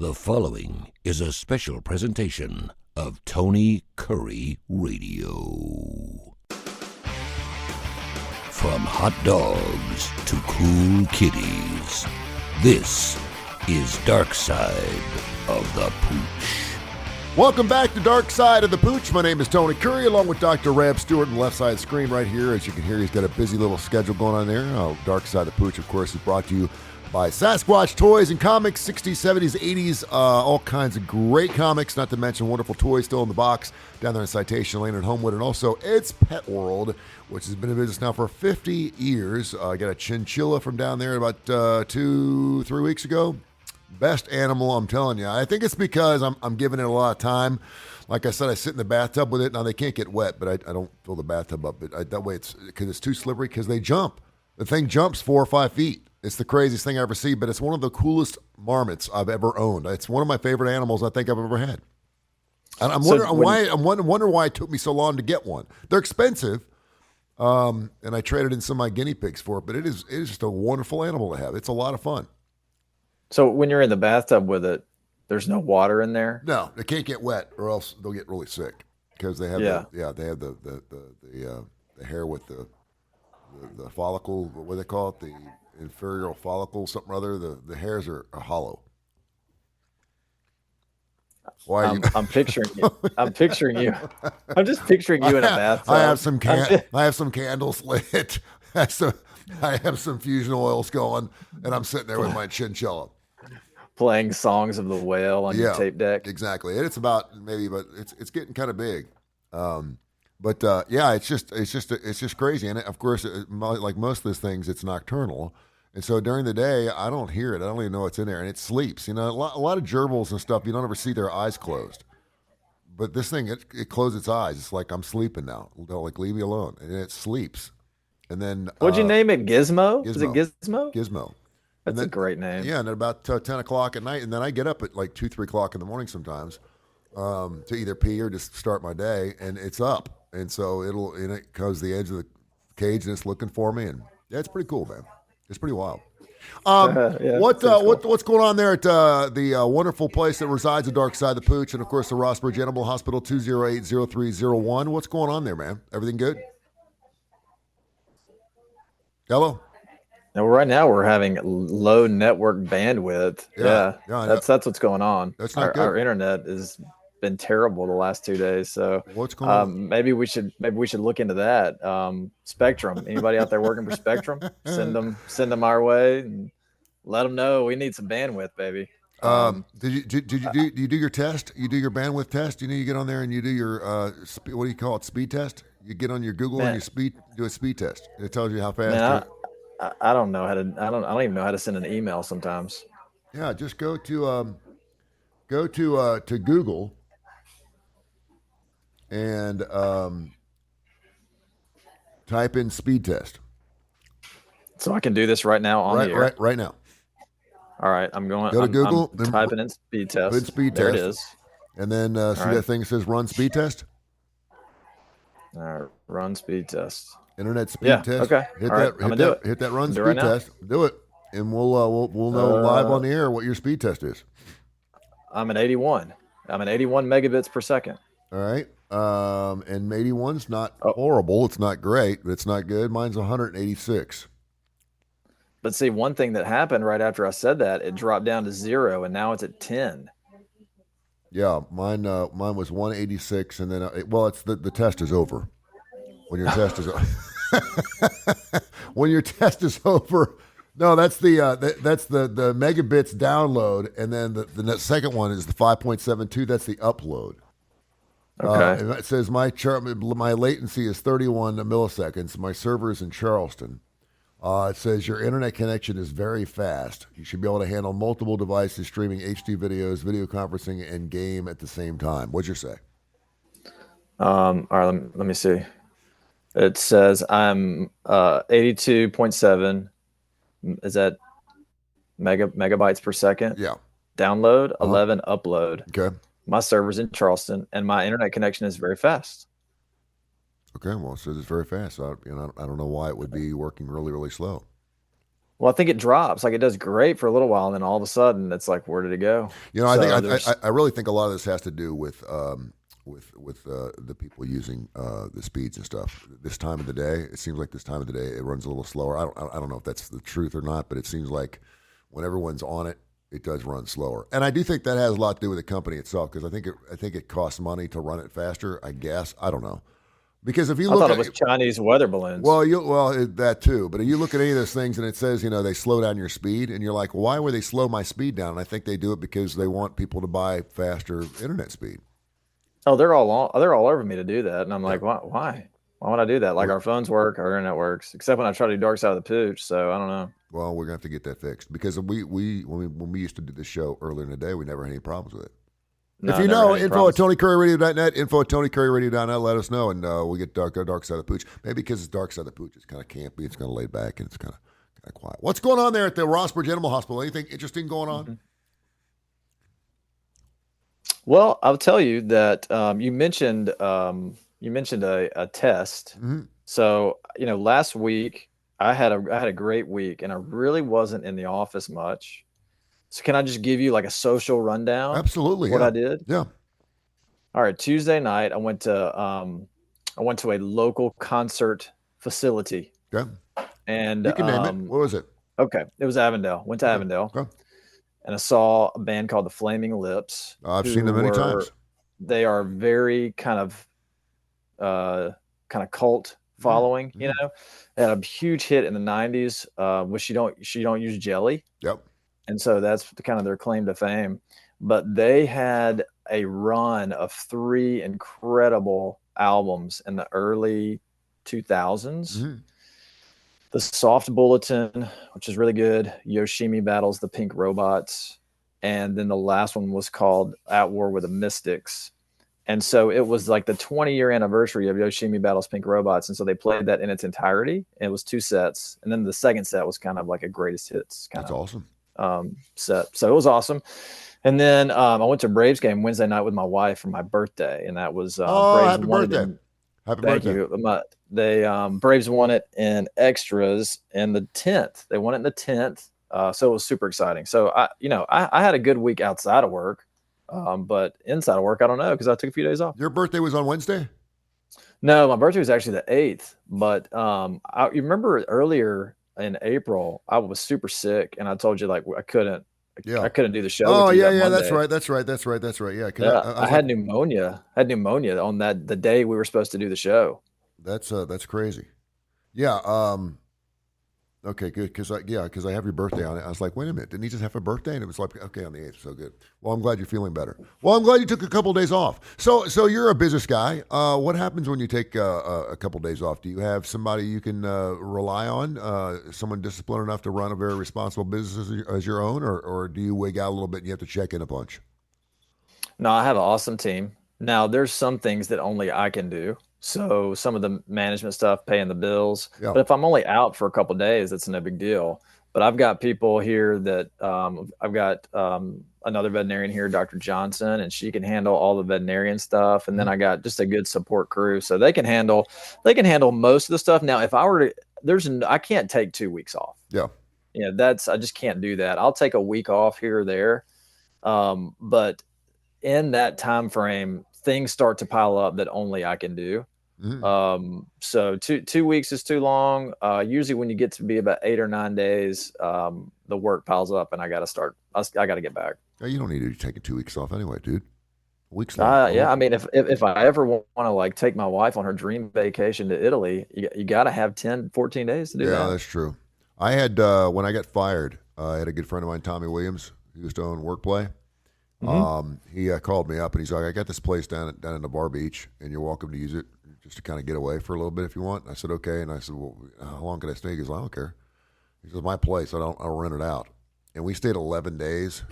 The following is a special presentation of Tony Kurre Radio. From hot dogs to cool kitties, this is Darkside of the Pooch. Welcome back to Darkside of the Pooch. My name is Tony Kurre, along with Dr. Rab Stewart on the left side of the screen right here. As you can hear, he's got a busy little schedule going on there. Darkside of the Pooch, of course, is brought to you by Sasquatch Toys and Comics, 60s, 70s, 80s, all kinds of great comics, not to mention wonderful toys still in the box down there in Citation Lane and Homewood, and also It's Pet World, which has been in business now for 50 years. I got a Chinchilla from down there about 2-3 weeks ago. Best animal, I'm telling you. I think it's because I'm giving it a lot of time. Like I said, I sit in the bathtub with it. Now, they can't get wet, but I don't fill the bathtub up. But that way, because it's too slippery, because they jump. The thing jumps 4 or 5 feet. It's the craziest thing I ever see, but it's one of the coolest marmots I've ever owned. It's one of my favorite animals I think I've ever had. And I'm wondering why it took me so long to get one. They're expensive, and I traded in some of my guinea pigs for it, but it is just a wonderful animal to have. It's a lot of fun. So when you're in the bathtub with it, there's no water in there? No, they can't get wet, or else they'll get really sick because they have the hair with the follicle. What do they call it? The inferior follicle, something or other. The hairs are hollow. Why? I'm picturing you. I'm picturing you. I'm just picturing you in a bathtub. I have some candles lit. I have some fusion oils going, and I'm sitting there with my Chinchilla, playing songs of the whale on your tape deck. Exactly. And it's about but it's getting kind of big. It's just crazy. And of course, like most of these things, it's nocturnal. And so during the day, I don't hear it. I don't even know what's in there. And it sleeps. You know, a lot of gerbils and stuff, you don't ever see their eyes closed. But this thing, it closes its eyes. It's like, I'm sleeping now. Like, leave me alone. And it sleeps. And then what'd you name it? Gizmo? Is it Gizmo? Gizmo. That's a great name. Yeah, and at about 10 o'clock at night, and then I get up at like 2, 3 o'clock in the morning sometimes to either pee or just start my day, and it's up. And so it comes to the edge of the cage, and it's looking for me, and yeah, it's pretty cool, man. It's pretty wild. What's going on there at the wonderful place that resides at Darkside the Pooch, and of course the Rossbridge Animal Hospital, 208-0301. What's going on there, man? Everything good? Hello? Now, right now we're having low network bandwidth. Yeah, that's what's going on. That's not good. Our internet has been terrible the last 2 days. So what's going on? Maybe we should look into that. Spectrum. Anybody out there working for Spectrum? Send them our way and let them know we need some bandwidth, baby. Did you do your test? You do your bandwidth test? You get on there and you do your what do you call it? Speed test? You get on your Google and you do a speed test. It tells you how fast. I don't know how to. I don't even know how to send an email sometimes. Yeah, just go to Google and type in speed test. So I can do this right now on the air. Right now. All right, I'm going. Go to Google. I'm typing in speed test. Put speed there test. It is. And then see that thing that says run speed test? All right, run speed test. Internet speed test. Okay. Hit that run speed test. Do it. And we'll know live on the air what your speed test is. I'm at 81. I'm at 81 megabits per second. All right. And 81's not horrible. It's not great, but it's not good. Mine's 186. But see, one thing that happened right after I said that, it dropped down to 0, and now it's at 10. Yeah, mine was 186, and then it's the test is over. When your test is when your test is over, no, that's the megabits download, and then the second one is the 5.72. That's the upload. Okay. And it says my latency is 31 milliseconds. My server is in Charleston. It says your internet connection is very fast. You should be able to handle multiple devices streaming HD videos, video conferencing, and game at the same time. What'd you say? All right, let me see. It says I'm 82.7. Is that megabytes per second? Yeah. Download, 11 upload. Okay. My server's in Charleston, and my internet connection is very fast. Okay, well, it says it's very fast. So I don't know why it would be working really, really slow. Well, I think it drops. Like it does great for a little while, and then all of a sudden, it's like, where did it go? I So think there's I really think a lot of this has to do with the people using the speeds and stuff. This time of the day, it seems like this time of the day it runs a little slower. I don't know if that's the truth or not, but it seems like when everyone's on it, it does run slower. And I do think that has a lot to do with the company itself because I think it costs money to run it faster. I guess I don't know because if you I look thought it at was Chinese weather balloons. that too. But if you look at any of those things and it says they slow down your speed, and you're like, why would they slow my speed down? And I think they do it because they want people to buy faster internet speed. Oh, they're all over me to do that, and I'm Yeah. like, why? Why would I do that? Like our phones work, our internet works, except when I try to do Darkside of the Pooch. So I don't know. Well, we're gonna have to get that fixed because when we used to do this show earlier in the day, we never had any problems with it. If No, you never know, had any info at problems. TonyCurryRadio.net, info at TonyCurryRadio.net, let us know, and we get Dark Side of the Pooch. Maybe because it's Dark Side of the Pooch, it's kind of campy, it's kind of laid back, and it's kind of quiet. What's going on there at the Rossbridge Animal Hospital? Anything interesting going on? Mhm. Well, I'll tell you that you mentioned a test. Mm-hmm. So last week I had a great week, and I really wasn't in the office much. So can I just give you like a social rundown Absolutely, of what yeah, I did? yeah. All right, Tuesday night I went to a local concert facility, Okay, and you can name it. What was it? okay, it was Avondale. Went to Okay, Avondale, okay. and I saw a band called the Flaming Lips, I've seen who them many were times. they are very kind of cult following. Mm-hmm. They had a huge hit in the '90s, which she don't use jelly, Yep. and so that's kind of their claim to fame. But they had a run of three incredible albums in the early 2000s. Mm-hmm. The Soft Bulletin, which is really good. Yoshimi Battles the Pink Robots. And then the last one was called At War with the Mystics. And so it was like the 20-year anniversary of Yoshimi Battles Pink Robots. And so they played that in its entirety. And it was two sets. And then the second set was kind of like a greatest hits kind That's of awesome. set. So it was awesome. And then I went to a Braves game Wednesday night with my wife for my birthday. And that was Oh, Braves happy won it birthday! in. Happy Thank birthday! you. They Braves won it in extras in the 10th. They won it in the 10th. So it was super exciting. So I had a good week outside of work, but inside of work, I don't know because I took a few days off. Your birthday was on Wednesday. No, my birthday was actually the 8th. But you remember earlier in April, I was super sick, and I told you like Yeah. I couldn't do the show Oh with you yeah, that yeah. Monday. That's right. Yeah. 'Cause Yeah, I I was like, had pneumonia. I had pneumonia on the day we were supposed to do the show. that's crazy. Yeah. Okay, good. Because I have your birthday on it. I was like, wait a minute, didn't he just have a birthday? And it was like, okay, on the 8th. So good. Well, I'm glad you're feeling better. Well, I'm glad you took a couple days off. So you're a business guy. What happens when you take a couple days off? Do you have somebody you can rely on? Someone disciplined enough to run a very responsible business as your own, or do you wig out a little bit and you have to check in a bunch? No, I have an awesome team. Now, there's some things that only I can do. So some of the management stuff, paying the bills. Yeah. But if I'm only out for a couple of days, it's no big deal. But I've got people here that I've got another veterinarian here, Dr. Johnson, and she can handle all the veterinarian stuff. And then I got just a good support crew, so they can handle most of the stuff. Now, if I were to, I can't take 2 weeks off. Yeah. I just can't do that. I'll take a week off here or there, but in that time frame, things start to pile up that only I can do. So 2 weeks is too long. Usually when you get to be about 8 or 9 days, the work piles up and I got to get back. You don't need to be taking 2 weeks off anyway, dude. Weeks long. Yeah. I mean, if I ever want to like take my wife on her dream vacation to Italy, you got to have 10, 14 days to do Yeah, that. that's true. I had when I got fired, I had a good friend of mine, Tommy Williams, who used to own Workplay. He called me up and he's like, I got this place down in the Bar Beach, and you're welcome to use it just to kind of get away for a little bit if you want. And I said, okay. And I said, well, how long can I stay? He goes, I don't care. He says, my place, I'll rent it out. And we stayed 11 days.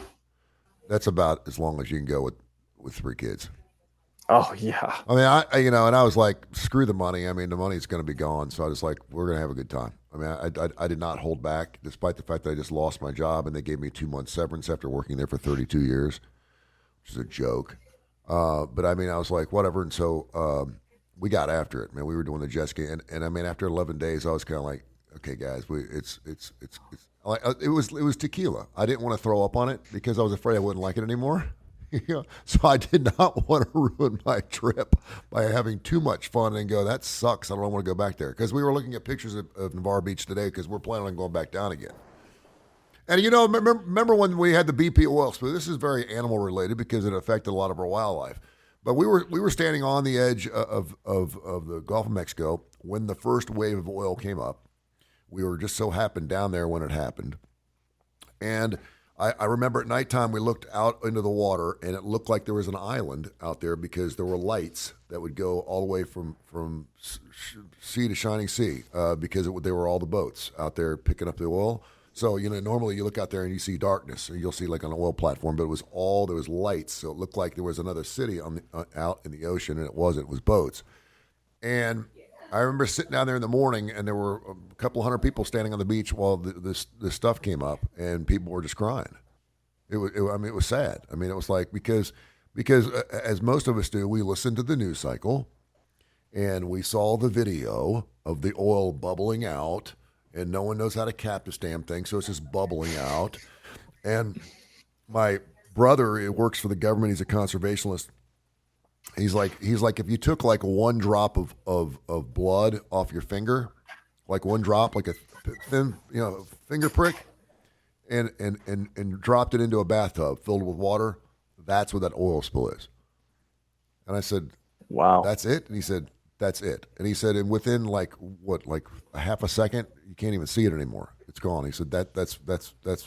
That's about as long as you can go with 3 kids. Oh yeah. I mean, and I was like, screw the money. I mean, the money's going to be gone. So I was like, we're going to have a good time. I mean, I did not hold back, despite the fact that I just lost my job and they gave me a 2-month severance after working there for 32 years, which is a joke. But I mean, I was like, whatever. And so we got after it, man. We were doing the jet ski. And I mean, after 11 days, I was kind of like, okay, guys, it was tequila. I didn't want to throw up on it because I was afraid I wouldn't like it anymore. So I did not want to ruin my trip by having too much fun and go, that sucks. I don't want to go back there. Because we were looking at pictures of Navarre Beach today because we're planning on going back down again. And remember when we had the BP oil spill? This is very animal related because it affected a lot of our wildlife. But we were standing on the edge of the Gulf of Mexico when the first wave of oil came up. We were just so happened down there when it happened. And I remember at nighttime we looked out into the water and it looked like there was an island out there because there were lights that would go all the way from sea to shining sea because they were all the boats out there picking up the oil. So, normally you look out there and you see darkness, or you'll see like an oil platform, but there was lights. So it looked like there was another city out in the ocean, and it wasn't. It was boats. And I remember sitting down there in the morning, and there were a couple hundred people standing on the beach while this stuff came up, and people were just crying. It was sad. I mean, it was like, because as most of us do, we listened to the news cycle, and we saw the video of the oil bubbling out, and no one knows how to cap this damn thing, so it's just bubbling out. And my brother works for the government. He's a conservationist. He's like, if you took like one drop of blood off your finger, like one drop, like a thin, finger prick, and dropped it into a bathtub filled with water, that's what that oil spill is. And I said, wow, that's it? And he said, that's it. And he said, and within like a half a second, you can't even see it anymore. It's gone. He said that's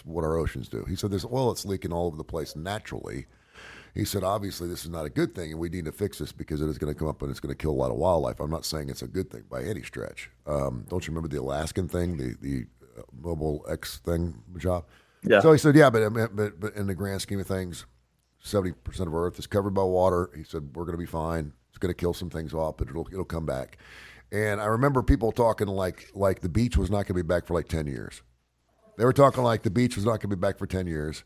what our oceans do. He said there's oil that's leaking all over the place naturally. He said obviously this is not a good thing, and we need to fix this because it is going to come up and it's going to kill a lot of wildlife. I'm not saying it's a good thing by any stretch. Don't you remember the Alaskan thing, the Mobile X thing job? Yeah. So he said, yeah, but in the grand scheme of things, 70% of Earth is covered by water. He said we're going to be fine. It's going to kill some things off, but it'll come back. And I remember people talking like the beach was not going to be back for like 10 years. They were talking like the beach was not going to be back for 10 years.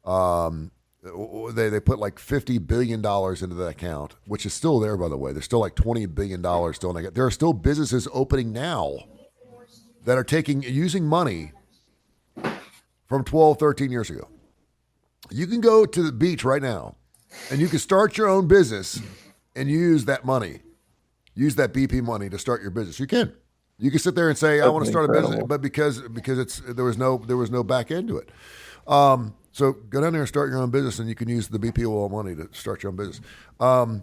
They put like $50 billion into that account, which is still there, by the way. There's still like $20 billion still in that account. There are still businesses opening now that are using money from 12, 13 years ago. You can go to the beach right now and you can start your own business and use that money. Use that BP money to start your business. You can. You can sit there and say, I want to start a business, but because there was no back end to it. So go down there and start your own business, and you can use the BP oil money to start your own business. But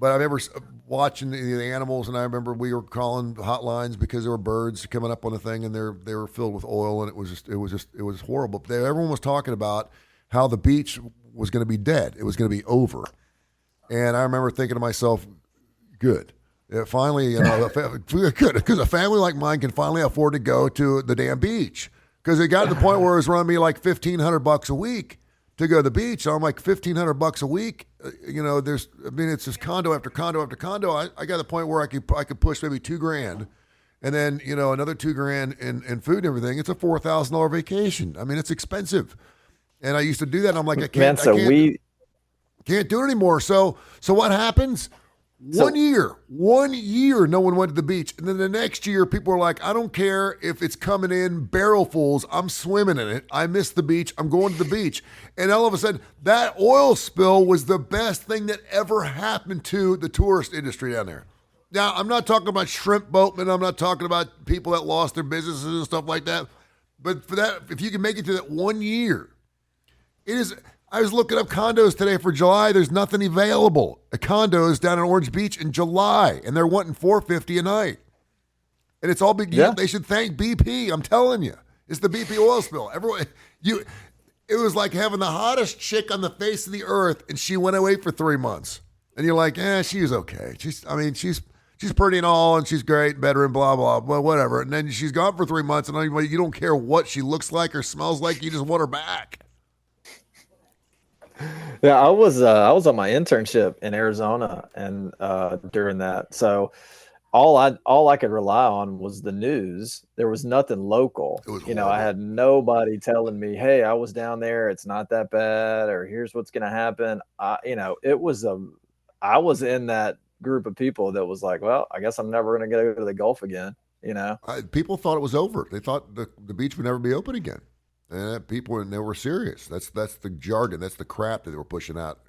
I remember watching the animals, and I remember we were calling hotlines because there were birds coming up on the thing, and they were filled with oil, and it was horrible. Everyone was talking about how the beach was going to be dead. It was going to be over. And I remember thinking to myself, good. Finally, good, because a family like mine can finally afford to go to the damn beach. Because it got to the point where it was running me like $1,500 a week to go to the beach. So I'm like $1,500 a week. It's just condo after condo after condo. I got to the point where I could push maybe $2,000, and then another $2,000 in food and everything. It's a $4,000 vacation. I mean, it's expensive. And I used to do that. And I'm like, I can't do it anymore. So what happens? One year, no one went to the beach. And then the next year, people were like, I don't care if it's coming in barrelfuls. I'm swimming in it. I miss the beach. I'm going to the beach. And all of a sudden, that oil spill was the best thing that ever happened to the tourist industry down there. Now, I'm not talking about shrimp boatmen. I'm not talking about people that lost their businesses and stuff like that. But for that, if you can make it to that 1 year, it is... I was looking up condos today for July. There's nothing available. A condos down in Orange Beach in July, and they're wanting $450 a night. And it's all big deal. Yeah. They should thank BP. I'm telling you, it's the BP oil spill. It was like having the hottest chick on the face of the earth, and she went away for 3 months. And you're like, she's okay. She's pretty and all, and she's great, better, and blah blah. Well, whatever. And then she's gone for 3 months, and you don't care what she looks like or smells like. You just want her back. Yeah, I was on my internship in Arizona, and during that, so all I could rely on was the news. There was nothing local. I had nobody telling me, "Hey, I was down there. It's not that bad," or "Here's what's going to happen." I was in that group of people that was like, "Well, I guess I'm never going to go to the Gulf again." you know? People thought it was over. They thought the beach would never be open again. And people, and they were serious. That's the jargon. That's the crap that they were pushing out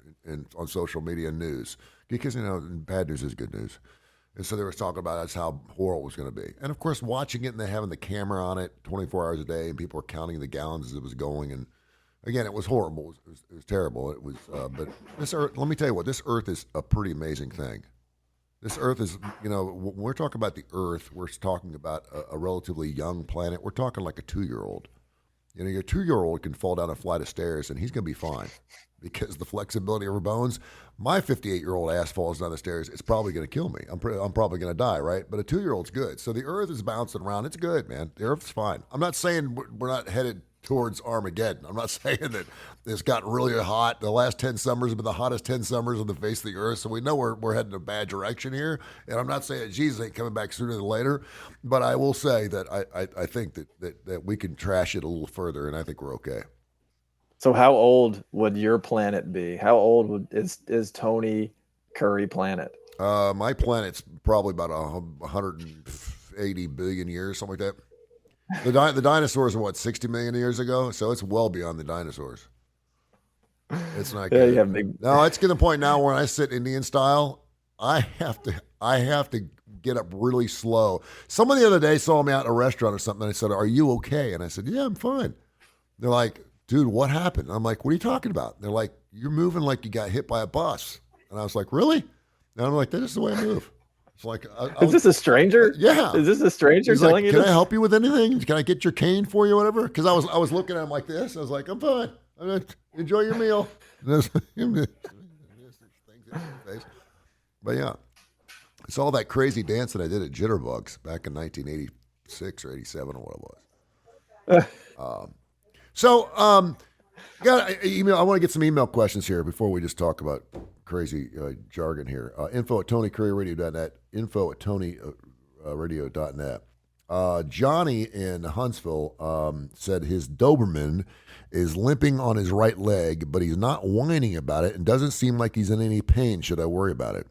on social media and news. Because, bad news is good news. And so they were talking about that's how horrible it was going to be. And, of course, watching it and then having the camera on it 24 hours a day and people were counting the gallons as it was going. And, again, it was horrible. It was terrible. It was, but this earth, let me tell you what, this earth is a pretty amazing thing. This earth is, when we're talking about the earth, we're talking about a relatively young planet. We're talking like a 2-year-old. Your 2-year-old can fall down a flight of stairs and he's going to be fine because the flexibility of her bones. My 58-year-old ass falls down the stairs. It's probably going to kill me. I'm probably going to die, right? But a 2-year-old's good. So the earth is bouncing around. It's good, man. The earth's fine. I'm not saying we're not headed towards Armageddon. I'm not saying that it's gotten really hot. The last 10 summers have been the hottest 10 summers on the face of the earth. So we know we're heading in a bad direction here. And I'm not saying Jesus ain't coming back sooner than later. But I will say that I think that we can trash it a little further, and I think we're okay. So how old would your planet be? How old is Tony Kurre planet? My planet's probably about 180 billion years, something like that. The dinosaurs are 60 million years ago, so it's well beyond the dinosaurs. It's not good. Yeah, big... No, it's getting to the point now where I sit Indian style, I have to get up really slow. Someone the other day saw me out in a restaurant or something, and I said, "Are you okay?" And I said, "Yeah, I'm fine." They're like, "Dude, what happened?" I'm like, "What are you talking about?" They're like, "You're moving like you got hit by a bus." And I was like, "Really?" And I'm like, "That's just the way I move." It's like, is this a stranger? Yeah. Is this a stranger He's telling like, you Can I help you with anything? Can I get your cane for you, whatever? Because I was looking at him like this. I was like, I'm fine. Enjoy your meal. But yeah, it's all that crazy dance that I did at Jitterbugs back in 1986 or 87 or what it was. Got email. I want to get some email questions here before we just talk about crazy jargon here. Info at TonyCurryRadio.net. Info at TonyRadio.net. Johnny in Huntsville said his Doberman is limping on his right leg, but he's not whining about it and doesn't seem like he's in any pain. Should I worry about it?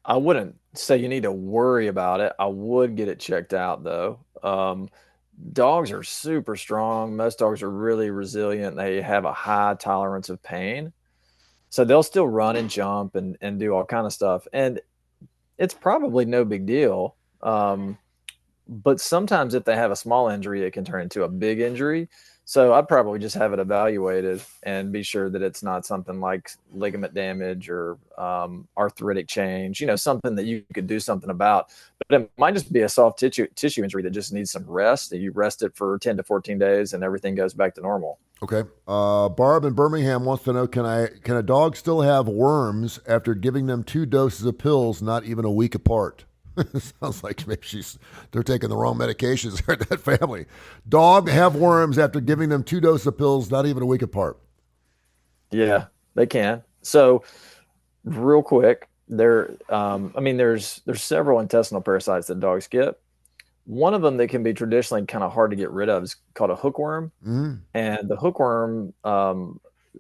I wouldn't say you need to worry about it. I would get it checked out, though. Dogs are super strong. Most dogs are really resilient. They have a high tolerance of pain. So they'll still run and jump and do all kind of stuff. And it's probably no big deal. But sometimes if they have a small injury, it can turn into a big injury. So I'd probably just have it evaluated and be sure that it's not something like ligament damage or arthritic change, something that you could do something about. But it might just be a soft tissue injury that just needs some rest. That you rest it for 10 to 14 days and everything goes back to normal. Okay. Barb in Birmingham wants to know, can a dog still have worms after giving them 2 doses of pills not even a week apart? Sounds like maybe they're taking the wrong medications at that family. Dog have worms after giving them 2 doses of pills not even a week apart. Yeah, they can. So real quick, there's several intestinal parasites that dogs get. One of them that can be traditionally kind of hard to get rid of is called a hookworm. Mm. And the hookworm,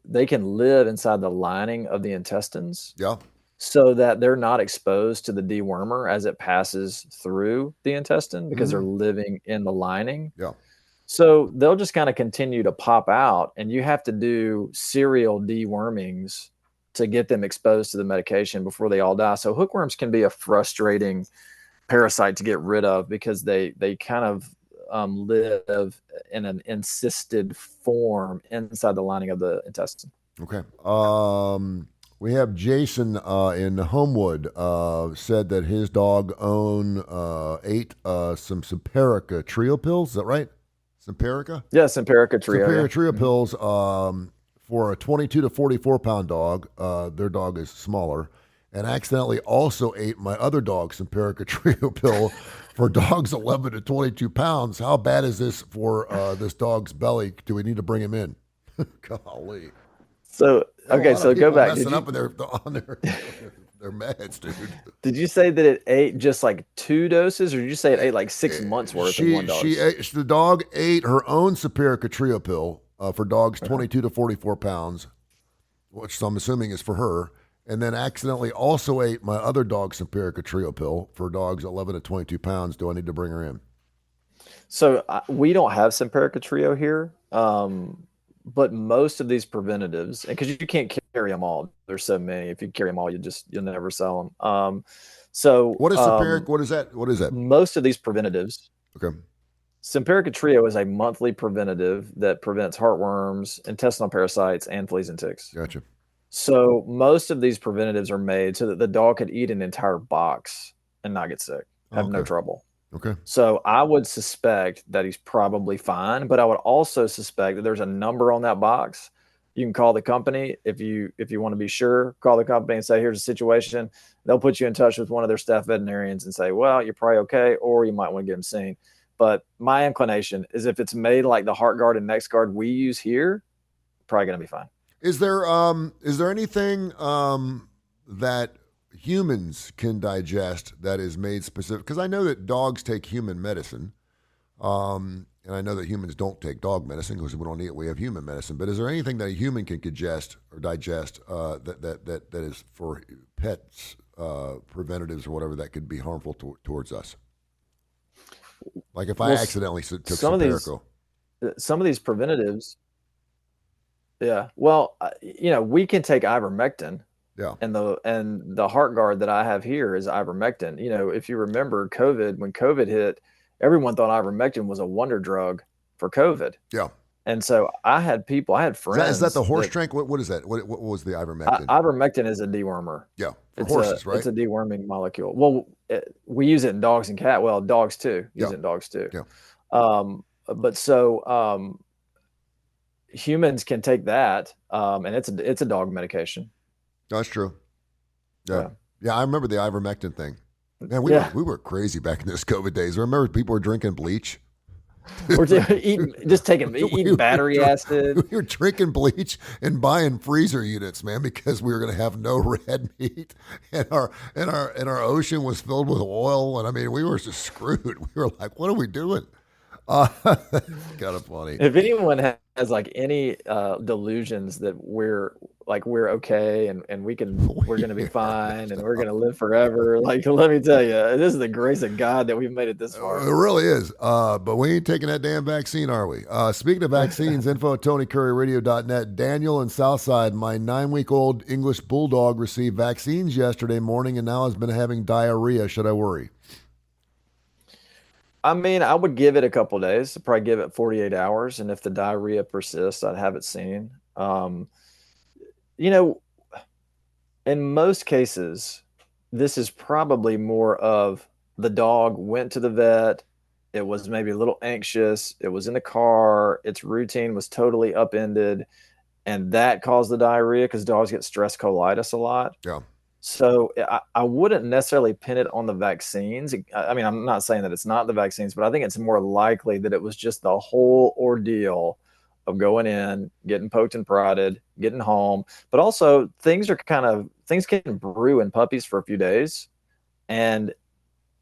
they can live inside the lining of the intestines. Yeah. So that they're not exposed to the dewormer as it passes through the intestine because they're living in the lining. Yeah. So they'll just kind of continue to pop out, and you have to do serial dewormings to get them exposed to the medication before they all die. So hookworms can be a frustrating parasite to get rid of because they kind of live in an encysted form inside the lining of the intestine. Okay. We have Jason in Homewood said that his dog ate some Simparica Trio pills. Is that right? Simparica? Yeah, Simparica Trio. Simparica Trio pills for a 22 to 44-pound dog. Their dog is smaller. And accidentally also ate my other dog, Simparica Trio pill, for dogs 11 to 22 pounds. How bad is this for this dog's belly? Do we need to bring him in? Golly. So, okay, so go back. Messing up on their meds, dude. Did you say that it ate just like 2 doses, or did you say it ate like 6 months worth in one dose? The dog ate her own Simparica Trio pill for dogs 22 to 44 pounds, which I'm assuming is for her. and then accidentally also ate my other dog's Simparica Trio pill for dogs 11 to 22 pounds, do I need to bring her in? So we don't have Simparica Trio here, but most of these preventatives, because you can't carry them all. There's so many. If you carry them all, you'll never sell them. So what is Simparica? What is that? What is that? Most of these preventatives. Okay. Simparica Trio is a monthly preventative that prevents heartworms, intestinal parasites, and fleas and ticks. Gotcha. So most of these preventatives are made so that the dog could eat an entire box and not get sick, have no trouble. Okay. So I would suspect that he's probably fine, but I would also suspect that there's a number on that box. You can call the company if you want to be sure. Call the company and say, here's a situation. They'll put you in touch with one of their staff veterinarians and say, well, you're probably okay, or you might want to get him seen. But my inclination is if it's made like the Heart Guard and Next Guard we use here, probably going to be fine. Is there anything that humans can digest that is made specific? Because I know that dogs take human medicine, and I know that humans don't take dog medicine because we don't eat it. We have human medicine. But is there anything that a human can digest or digest that is for pets, preventatives or whatever that could be harmful towards us? Like if I accidentally took Simparica. Some of these preventatives, yeah. Well, we can take ivermectin. Yeah. And the Heart Guard that I have here is ivermectin. If you remember when COVID hit, everyone thought ivermectin was a wonder drug for COVID. Yeah. And so I had friends. Is that the horse drink? What is that? What was the ivermectin? Ivermectin is a dewormer. Yeah. For horses, right? It's a deworming molecule. Well, we use it in dogs and cats. Well, dogs too. Use it in dogs too. Yeah. But so humans can take that, and it's a dog medication. That's true. Yeah. I remember the ivermectin thing. Man, we were crazy back in those COVID days. I remember people were drinking bleach. Or eating battery acid. We were drinking bleach and buying freezer units, man, because we were going to have no red meat, and our ocean was filled with oil, and I mean, we were just screwed. We were like, what are we doing? Kind of funny. If anyone has like any delusions that we're okay and we're going to be fine and we're going to live forever, like, let me tell you, this is the grace of God that we've made it this far. It really is. But we ain't taking that damn vaccine, are we? Speaking of vaccines, info at TonyCurryRadio.net. Daniel in Southside, my 9-week-old English bulldog received vaccines yesterday morning and now has been having diarrhea. Should I worry? I mean, I would give it a couple of days. I'd probably give it 48 hours. And if the diarrhea persists, I'd have it seen. In most cases, this is probably more of the dog went to the vet. It was maybe a little anxious. It was in the car. Its routine was totally upended. And that caused the diarrhea because dogs get stress colitis a lot. Yeah. So I wouldn't necessarily pin it on the vaccines. I mean, I'm not saying that it's not the vaccines, but I think it's more likely that it was just the whole ordeal of going in, getting poked and prodded, getting home. But also things can brew in puppies for a few days. And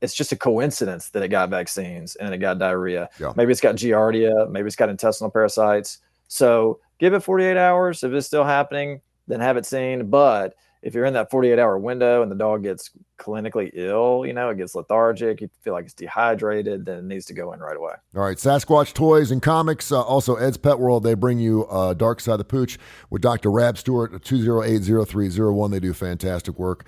it's just a coincidence that it got vaccines and it got diarrhea. Yeah. Maybe it's got giardia. Maybe it's got intestinal parasites. So give it 48 hours. If it's still happening, then have it seen. But if you're in that 48-hour window and the dog gets clinically ill, it gets lethargic, you feel like it's dehydrated, then it needs to go in right away. All right, Sasquatch Toys and Comics, also Ed's Pet World, they bring you Darkside the Pooch with Dr. Rab Stewart, 208-0301. They do fantastic work.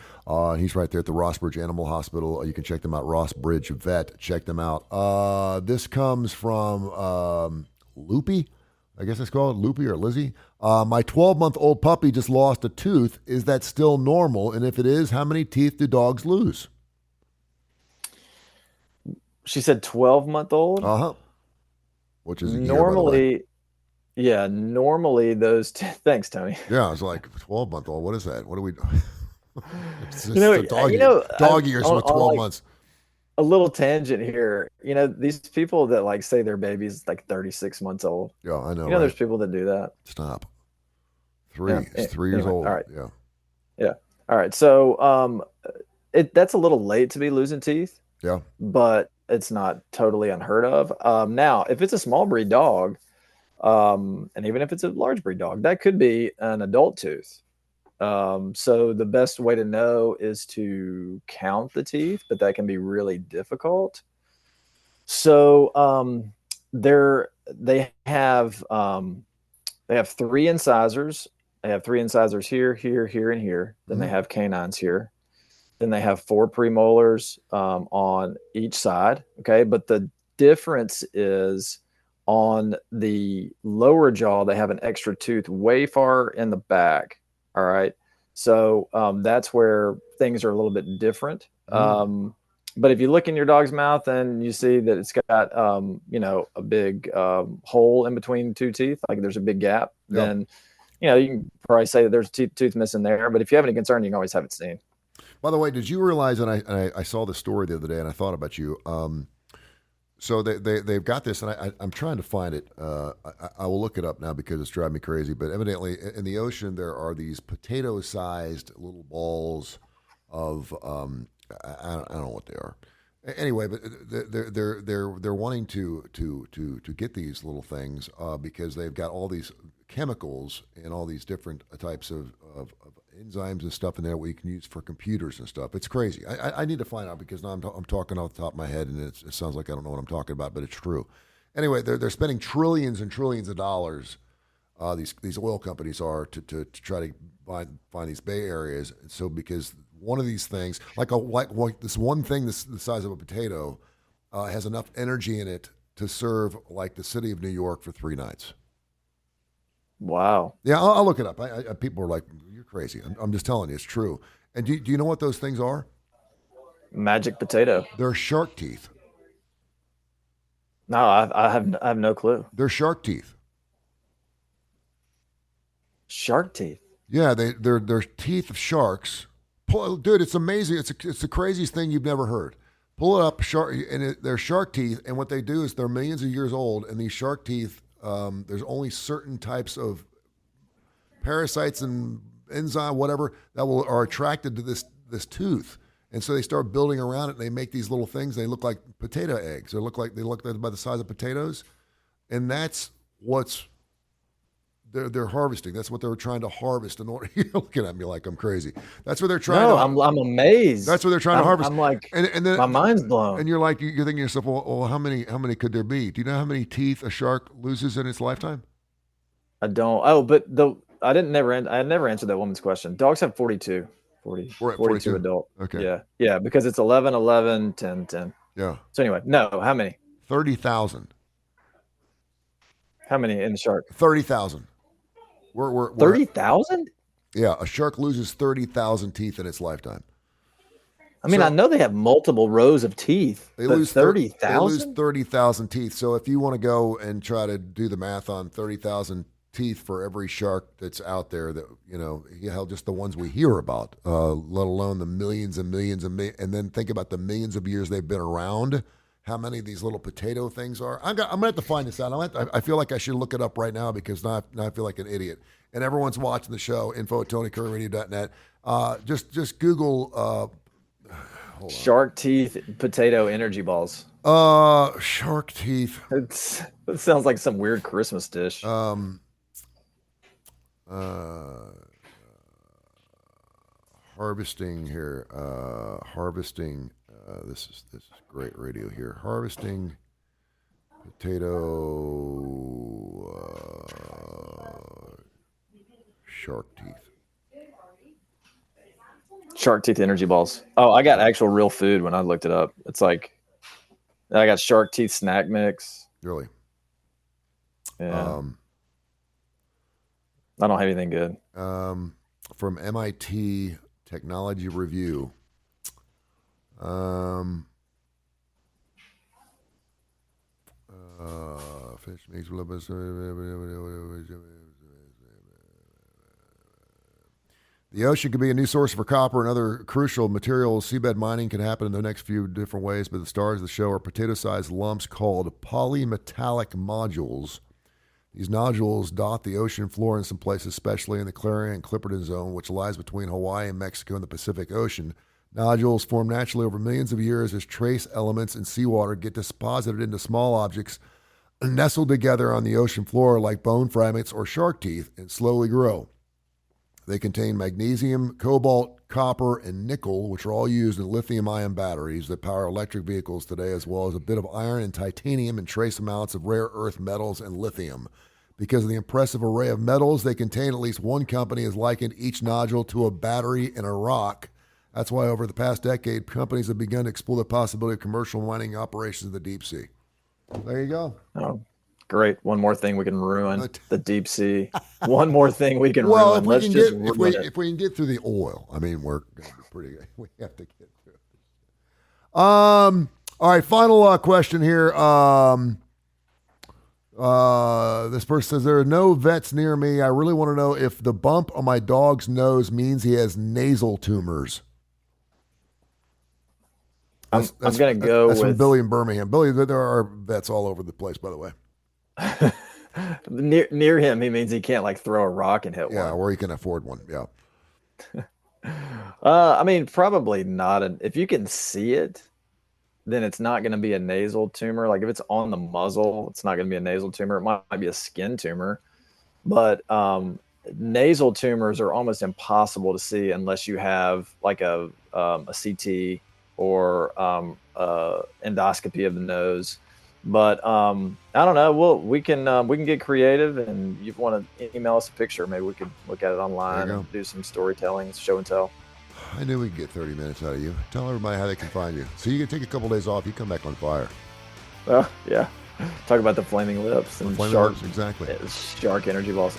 He's right there at the Rossbridge Animal Hospital. You can check them out, Rossbridge Vet. Check them out. This comes from Loopy. I guess it's called Loopy or Lizzie. My 12-month-old puppy just lost a tooth. Is that still normal? And if it is, how many teeth do dogs lose? She said 12-month-old? Uh-huh. Which is a normally, year, normally those thanks, Tony. Yeah, I was like, 12-month-old. What is that? What do we it's just dog years with 12 months. A little tangent here. These people that say their baby's 36 months old. Yeah, I know. There's people that do that. Stop. It's 3 years old. All right. Yeah. All right. So that's a little late to be losing teeth. Yeah. But it's not totally unheard of. Now, if it's a small breed dog, and even if it's a large breed dog, that could be an adult tooth. So the best way to know is to count the teeth, but that can be really difficult. So they have three incisors. They have three incisors here, here, here, and here. Then they have canines here. Then they have four premolars on each side. Okay, but the difference is on the lower jaw, they have an extra tooth way far in the back. All right. So that's where things are a little bit different. But if you look in your dog's mouth and you see that it's got, a big hole in between two teeth, like there's a big gap, then, you can probably say that there's a tooth missing there. But if you have any concern, you can always have it seen. By the way, did you realize, and I saw the story the other day and I thought about you, so they've got this, and I'm trying to find it. I will look it up now because it's driving me crazy. But evidently, in the ocean, there are these potato-sized little balls of I don't know what they are. Anyway, but they're wanting to get these little things because they've got all these chemicals and all these different types of enzymes and stuff in there we can use for computers and stuff. It's crazy. I need to find out because now I'm talking off the top of my head and it sounds like I don't know what I'm talking about, but it's true. Anyway, they're spending trillions and trillions of dollars. These oil companies are to try to find these bay areas. So because one of these things, like this one thing the size of a potato, has enough energy in it to serve like the city of New York for 3 nights. Wow. Yeah, I'll look it up. People are like, "You're crazy." I'm just telling you, it's true. And do you know what those things are? Magic potato. They're shark teeth. No, I have no clue. They're shark teeth. Shark teeth. Yeah, they're teeth of sharks. Dude, it's amazing. It's the craziest thing you've never heard. Pull it up, they're shark teeth, and what they do is they're millions of years old, and these shark teeth, there's only certain types of parasites and enzyme, whatever, that are attracted to this tooth. And so they start building around it, and they make these little things. They look like potato eggs. They look by the size of potatoes. And that's what's they're harvesting. That's what they're trying to harvest in order. You're looking at me like I'm crazy. That's what they're trying to. I'm amazed. That's what they're trying to harvest. I'm like, and then my mind's blown. And you're thinking to yourself, well, how many could there be? Do you know how many teeth a shark loses in its lifetime? I don't. Oh, but I never answered that woman's question. Dogs have 42. 42 adult. Okay. Yeah, because it's 11, 11, 10, 10. Yeah. So anyway, no, how many? 30,000. How many in the shark? 30,000. We're 30,000? Yeah, a shark loses 30,000 teeth in its lifetime. I mean, I know they have multiple rows of teeth. They lose 30,000. They lose 30,000 teeth. So if you want to go and try to do the math on 30,000 teeth for every shark that's out there, that just the ones we hear about, let alone the millions and millions and then think about the millions of years they've been around. How many of these little potato things are? I'm gonna have to find this out. I feel like I should look it up right now because now I feel like an idiot. And everyone's watching the show. info@TonyKurreRadio.net. Just Google. Shark teeth potato energy balls. Shark teeth. It sounds like some weird Christmas dish. Harvesting here. Harvesting. This is great radio here. Harvesting potato shark teeth. Shark teeth energy balls. Oh, I got actual real food when I looked it up. It's like I got shark teeth snack mix. Really? Yeah. I don't have anything good. From MIT Technology Review. Fish makes a little bit. The ocean could be a new source for copper and other crucial materials. Seabed mining can happen in the next few different ways, but the stars of the show are potato-sized lumps called polymetallic nodules. These nodules dot the ocean floor in some places, especially in the Clarion and Clipperton Zone, which lies between Hawaii and Mexico and the Pacific Ocean. Nodules form naturally over millions of years as trace elements in seawater get deposited into small objects nestled together on the ocean floor like bone fragments or shark teeth and slowly grow. They contain magnesium, cobalt, copper, and nickel, which are all used in lithium-ion batteries that power electric vehicles today, as well as a bit of iron and titanium and trace amounts of rare earth metals and lithium. Because of the impressive array of metals they contain, at least one company has likened each nodule to a battery in a rock. That's why over the past decade, companies have begun to explore the possibility of commercial mining operations in the deep sea. There you go. Oh, great. One more thing we can ruin, the deep sea. One more thing we can well, ruin. Let's just ruin it. If we can get through the oil, I mean, we're going to be pretty good. We have to get through it. All right, final question here. This person says, there are no vets near me. I really want to know if the bump on my dog's nose means he has nasal tumors. I'm going to go with... That's from with... Billy in Birmingham. Billy, there are vets all over the place, by the way. near him, he means he can't like throw a rock and hit one. Yeah, or he can afford one. Yeah. I mean, probably not. If you can see it, then it's not going to be a nasal tumor. Like if it's on the muzzle, it's not going to be a nasal tumor. It might be a skin tumor. But nasal tumors are almost impossible to see unless you have like a CT or endoscopy of the nose. But I don't know. We can get creative, and you want to email us a picture. Maybe we could look at it online and do some storytelling, show and tell. I knew we'd get 30 minutes out of you. Tell everybody how they can find you. So you can take a couple days off. You come back on fire. Oh, yeah. Talk about the flaming lips and shark. Exactly. Shark energy balls.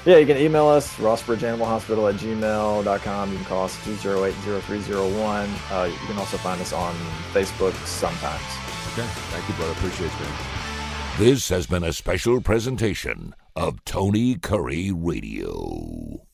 Yeah, you can email us, rossbridgeanimalhospital@gmail.com. You can call us 208-0301. You can also find us on Facebook sometimes. Okay. Thank you, brother. Appreciate it, man. This has been a special presentation of Tony Kurre Radio.